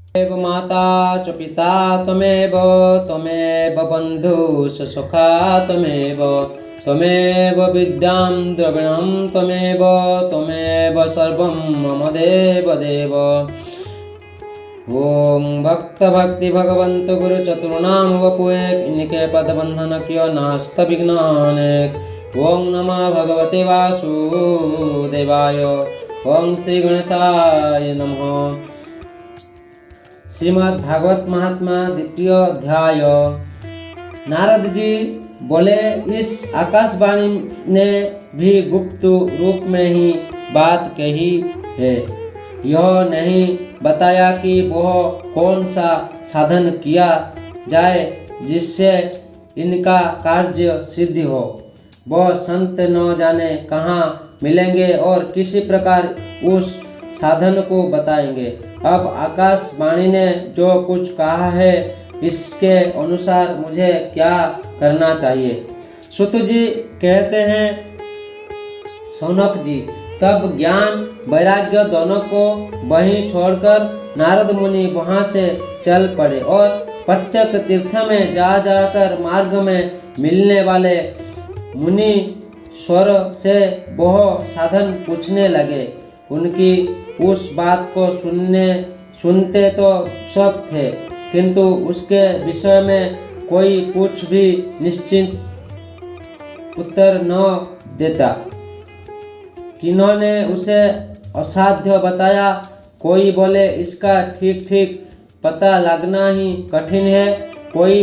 त्वमेव माता च पिता त्वमेव त्वमेव बन्धुश्च सखा त्वमेव त्वमेव विद्यां द्रविणं त्वमेव त्वमेव सर्वं मम देवदेव। ओम भक्त भक्ति भगवंत गुरु चतुर्नाम वपुए इनके पद बंधन क्यों नास्त विघ्नानेक। ओम नमः भगवते वासुदेवाय। ओम श्री गणेशाय नमः। श्रीमद् भागवत महात्मा द्वितीय अध्याय। नारद जी बोले, इस आकाशवाणी ने भी गुप्त रूप में ही बात कही है। यह नहीं बताया कि वह कौन सा साधन किया जाए जिससे इनका कार्य सिद्ध हो। वह संत न जाने कहाँ मिलेंगे और किसी प्रकार उस साधन को बताएंगे। अब आकाशवाणी ने जो कुछ कहा है इसके अनुसार मुझे क्या करना चाहिए। सुत जी कहते हैं, सौनक जी, तब ज्ञान वैराग्य दोनों को वहीं छोड़कर नारद मुनि वहां से चल पड़े और प्रत्येक तीर्थ में जा जाकर मार्ग में मिलने वाले मुनि स्वर से वह साधन पूछने लगे। उनकी उस बात को सुनते तो सब थे, किंतु उसके विषय में कोई कुछ भी निश्चित उत्तर न देता। किन्होंने उसे असाध्य बताया, कोई बोले इसका ठीक ठीक पता लगना ही कठिन है, कोई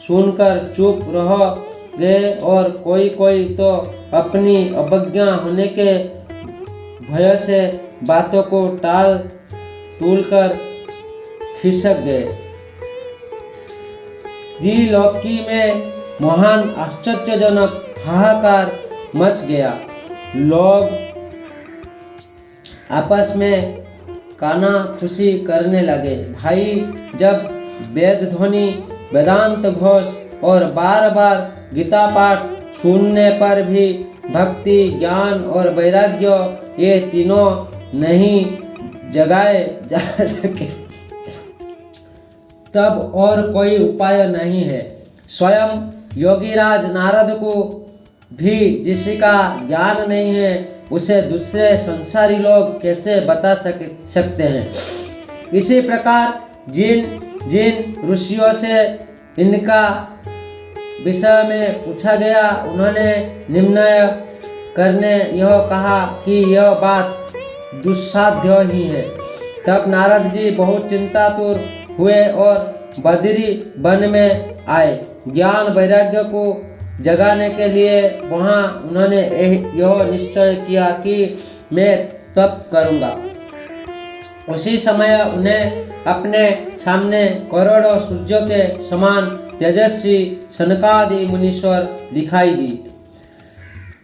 सुनकर चुप रह गए और कोई तो अपनी अवज्ञा होने के भय से बातों को टाल टूल कर खिसक गए। त्रिलोकी में महान आश्चर्यजनक हाहाकार मच गया। लोग आपस में काना खुशी करने लगे। भाई, जब वेद ध्वनि, वेदांत घोष और बार बार गीता पाठ सुनने पर भी भक्ति, ज्ञान और वैराग्य ये तीनों नहीं जगाए जा सके, तब और कोई उपाय नहीं है। स्वयं योगीराज नारद को भी जिसका ज्ञान नहीं है उसे दूसरे संसारी लोग कैसे बता सकते हैं। इसी प्रकार जिन जिन ऋषियों से इनका विषय में पूछा गया, उन्होंने निर्णय करने यह कहा कि यह बात दुस्साध्य ही है। तब नारद जी बहुत चिंतातुर हुए और बद्री वन में आए। ज्ञान वैराग्य को जगाने के लिए वहाँ उन्होंने यह निश्चय किया कि मैं तप करूँगा। उसी समय उन्हें अपने सामने करोड़ों सूर्यों के समान तेजस्वी सनकादि मुनीश्वर दिखाई दी।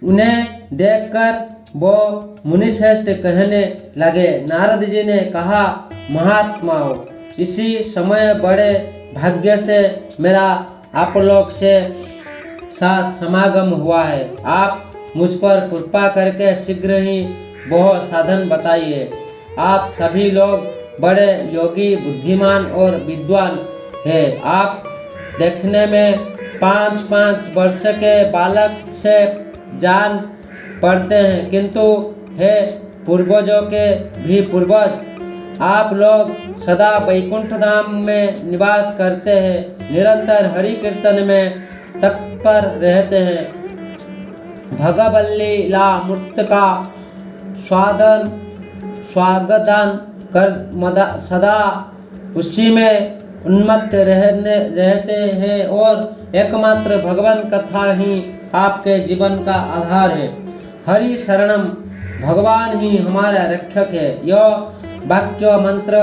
उन्हें देखकर वो मुनिश्रेष्ठ कहने लगे। नारद जी ने कहा, महात्माओं, इसी समय बड़े भाग्य से मेरा आप लोग से साथ समागम हुआ है। आप मुझ पर कृपा करके शीघ्र ही वह साधन बताइए। आप सभी लोग बड़े योगी, बुद्धिमान और विद्वान हैं। आप देखने में 5-5 वर्ष के बालक से जान पड़ते हैं, किंतु हे पूर्वजों के भी पूर्वज, आप लोग सदा वैकुंठ धाम में निवास करते हैं, निरंतर हरि कीर्तन में तत्पर रहते हैं, भगवल्ली ला मूर्त का स्वागतन कर सदा उसी में उन्मत्त रहते हैं और एकमात्र भगवान कथा ही आपके जीवन का आधार है। हरि शरणम, भगवान ही हमारा रक्षक है। यह वाक्य मंत्र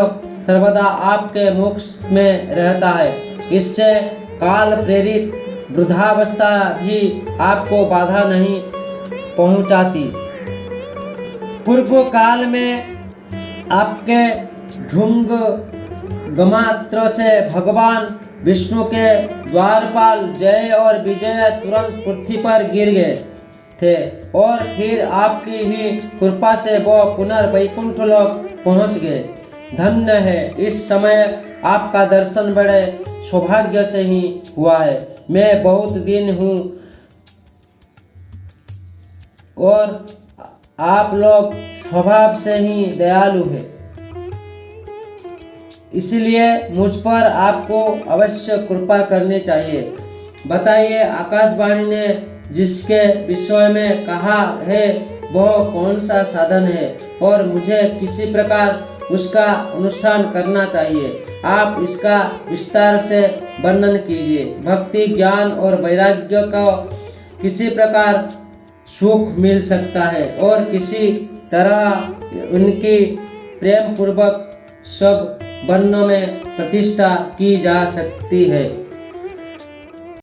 सर्वदा आपके मुख में रहता है। इससे काल प्रेरित वृद्धावस्था भी आपको बाधा नहीं पहुंचाती। पूर्व काल में आपके ढूंग गमात्र से भगवान विष्णु के द्वारपाल जय और विजय तुरंत पृथ्वी पर गिर गए थे और फिर आपकी ही कृपा से वो पुनर्वैकुंठ लोक पहुंच गए। धन्य है। इस समय आपका दर्शन बड़े सौभाग्य से ही हुआ है। मैं बहुत दिन हूँ और आप लोग स्वभाव से ही दयालु हैं, इसलिए मुझ पर आपको अवश्य कृपा करनी चाहिए। बताइए, आकाशवाणी ने जिसके विषय में कहा है वह कौन सा साधन है और मुझे किसी प्रकार उसका अनुष्ठान करना चाहिए। आप इसका विस्तार से वर्णन कीजिए। भक्ति, ज्ञान और वैराग्य को किसी प्रकार सुख मिल सकता है और किसी तरह उनकी प्रेम पूर्वक सब वर्णों में प्रतिष्ठा की जा सकती है।